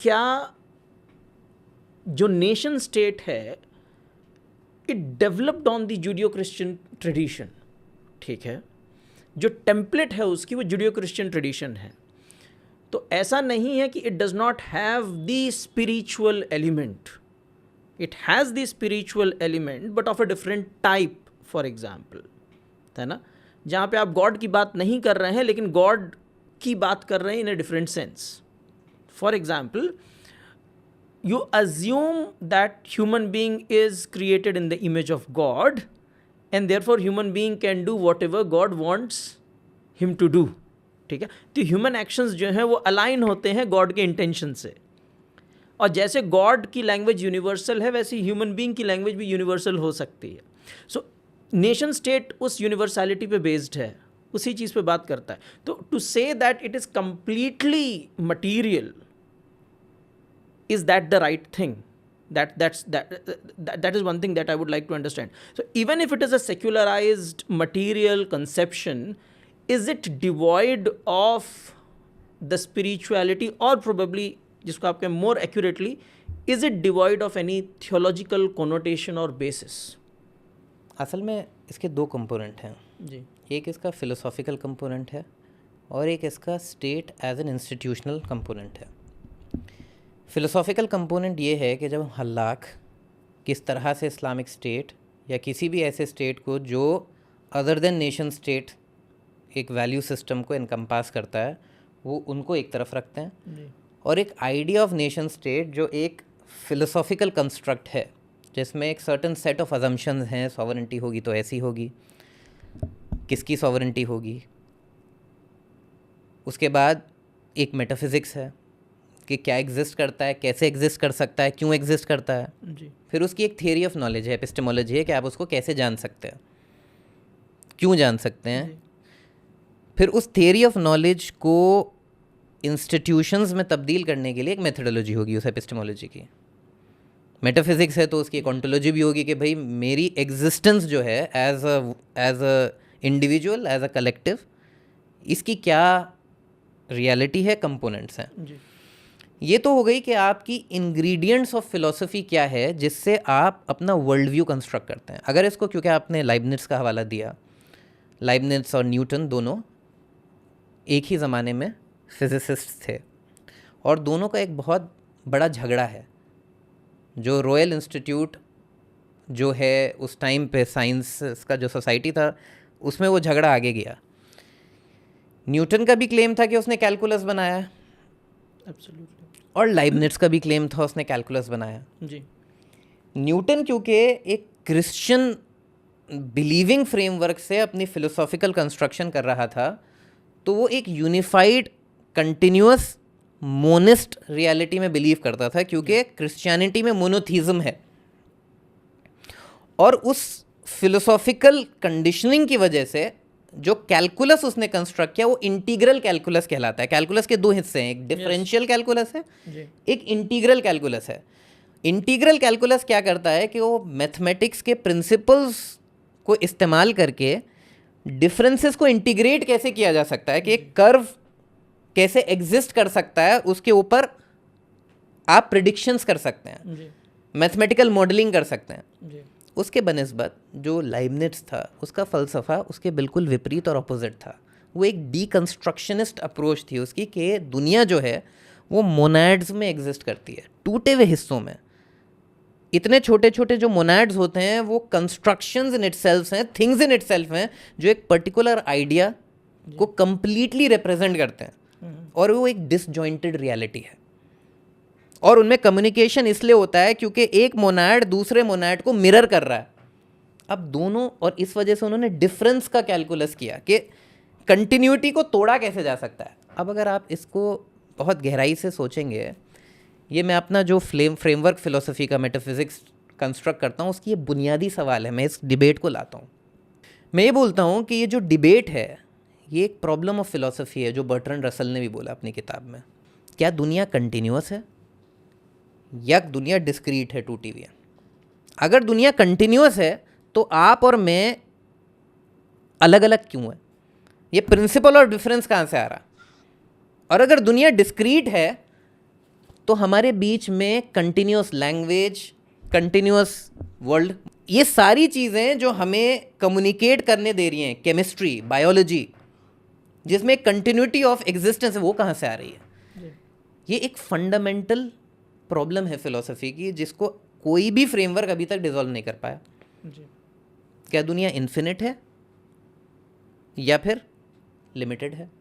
क्या जो nation state है it developed on the Zudio Christian tradition, ठीक है, जो टेम्पलेट है उसकी वो जूडियो क्रिश्चियन ट्रेडिशन है, तो ऐसा नहीं है कि it does not have the spiritual element, it has the spiritual element but of a different type, for example, है ना, जहाँ पे आप गॉड की बात नहीं कर रहे हैं लेकिन गॉड की बात कर रहे हैं in a different sense. For example, you assume that human being is created in the image of God and therefore human being can do whatever God wants him to do. ठीक है, तो human actions जो हैं वो align होते हैं God के intention से, और जैसे गॉड की लैंग्वेज यूनिवर्सल है वैसे ह्यूमन बीइंग की लैंग्वेज भी यूनिवर्सल हो सकती है. सो नेशन स्टेट उस यूनिवर्सलिटी पे बेस्ड है, उसी चीज़ पे बात करता है. तो to say that it is completely material, is that the right thing? That is one thing that I would like to understand. So even if it is a secularized material conception, is it devoid of the spirituality, or probably जिसको आप कहें more accurately, is it devoid of any theological connotation or basis? असल में इसके दो component हैं जी. एक इसका फिलोसॉफिकल कंपोनेंट है और एक इसका state as an institutional component है. फ़िलोसॉफ़िकल कंपोनेंट ये है कि जब हल्लाक किस तरह से इस्लामिक स्टेट या किसी भी ऐसे स्टेट को जो अदर देन नेशन स्टेट एक वैल्यू सिस्टम को इनकम्पास करता है वो उनको एक तरफ रखते हैं जी. और एक आइडिया ऑफ नेशन स्टेट जो एक फ़िलोसॉफ़िकल कंस्ट्रक्ट है जिसमें एक सर्टन सेट ऑफ अजम्पशंस हैं. सॉवरेंटी होगी तो ऐसी होगी, किसकी सॉवरेंटी होगी. उसके बाद एक मेटाफिज़िक्स है कि क्या एग्जिस्ट करता है, कैसे एग्जिस्ट कर सकता है, क्यों एग्जिस्ट करता है. जी. फिर उसकी एक थियरी ऑफ नॉलेज है, एपिस्टेमोलॉजी है कि आप उसको कैसे जान सकते हैं, क्यों जान सकते हैं. फिर उस थियरी ऑफ नॉलेज को इंस्टीट्यूशंस में तब्दील करने के लिए एक मेथडोलॉजी होगी उस एपिस्टेमोलॉजी की. मेटाफिज़िक्स है तो उसकी एक ऑन्टोलॉजी भी होगी कि भाई मेरी एग्जिस्टेंस जो है as a individual, as a collective, इसकी क्या रियलिटी है, कंपोनेंट्स हैं. जी. ये तो हो गई कि आपकी इंग्रेडिएंट्स ऑफ फिलॉसफी क्या है जिससे आप अपना वर्ल्ड व्यू कंस्ट्रक्ट करते हैं. अगर इसको, क्योंकि आपने लाइबनिट्स का हवाला दिया, लाइबनिट्स और न्यूटन दोनों एक ही ज़माने में फिजिसिस्ट थे और दोनों का एक बहुत बड़ा झगड़ा है. जो रॉयल इंस्टीट्यूट जो है उस टाइम पे साइंस का जो सोसाइटी था उसमें वो झगड़ा आगे गया. न्यूटन का भी क्लेम था कि उसने कैलकुलस बनाया है, एब्सोल्युटली, और लाइबनिट्स का भी क्लेम था उसने कैलकुलस बनाया. जी. न्यूटन क्योंकि एक क्रिश्चियन बिलीविंग फ्रेमवर्क से अपनी फिलोसॉफिकल कंस्ट्रक्शन कर रहा था तो वो एक यूनिफाइड कंटिन्यूअस मोनिस्ट रियलिटी में बिलीव करता था क्योंकि क्रिश्चियनिटी में मोनोथीज़म है. और उस फिलोसॉफिकल कंडीशनिंग की वजह से जो कैलकुलस उसने कंस्ट्रक्ट किया वो इंटीग्रल कैलकुलस कहलाता है. कैलकुलस के दो हिस्से हैं, एक डिफरेंशियल कैलकुलस है, एक इंटीग्रल कैलकुलस है. इंटीग्रल कैलकुलस क्या करता है कि वो मैथमेटिक्स के प्रिंसिपल्स को इस्तेमाल करके डिफरेंसेस को इंटीग्रेट कैसे किया जा सकता है, कि एक कर्व कैसे एग्जिस्ट कर सकता है, उसके ऊपर आप प्रिडिक्शंस कर सकते हैं, मैथमेटिकल मॉडलिंग कर सकते हैं. उसके बनिस्बत जो लाइबनिट्स था उसका फ़लसफ़ा उसके बिल्कुल विपरीत और अपोजिट था. वो एक डीकंस्ट्रक्शनिस्ट अप्रोच थी उसकी कि दुनिया जो है वो मोनैड्स में एग्जिस्ट करती है, टूटे हुए हिस्सों में. इतने छोटे छोटे जो मोनैड्स होते हैं वो कंस्ट्रक्शंस इन इटसेल्फ हैं, थिंग्स इन इटसेल्फ हैं जो एक पर्टिकुलर आइडिया को कंप्लीटली रिप्रेजेंट करते हैं और वो एक डिसजॉइंटेड रियलिटी है. और उनमें कम्युनिकेशन इसलिए होता है क्योंकि एक मोनैड दूसरे मोनैड को मिरर कर रहा है. अब दोनों, और इस वजह से उन्होंने डिफरेंस का कैलकुलस किया कि कंटिन्यूटी को तोड़ा कैसे जा सकता है. अब अगर आप इसको बहुत गहराई से सोचेंगे, ये मैं अपना जो फ्रेमवर्क फ़िलोसफी का मेटाफिज़िक्स कंस्ट्रक्ट करता हूँ उसकी ये बुनियादी सवाल है. मैं इस डिबेट को लाता हूँ. मैं ये बोलता हूँ कि ये जो डिबेट है ये एक प्रॉब्लम ऑफ फ़िलोसफी है, जो बर्ट्रैंड रसल ने भी बोला अपनी किताब में. क्या दुनिया कंटिन्यूअस है या दुनिया डिस्क्रीट है, टूटी हुई है? अगर दुनिया कंटिन्यूअस है तो आप और मैं अलग अलग क्यों है? ये प्रिंसिपल और डिफरेंस कहाँ से आ रहा? और अगर दुनिया डिस्क्रीट है तो हमारे बीच में कंटिन्यूस लैंग्वेज, कंटिन्यूस वर्ल्ड, ये सारी चीज़ें जो हमें कम्युनिकेट करने दे रही हैं, केमिस्ट्री, बायोलॉजी, जिसमें कंटिन्यूटी ऑफ एग्जिस्टेंस है, वो कहाँ से आ रही है? ये एक फंडामेंटल प्रॉब्लम है फिलॉसफी की, जिसको कोई भी फ्रेमवर्क अभी तक डिसॉल्व नहीं कर पाया। क्या दुनिया इन्फिनिट है या फिर लिमिटेड है?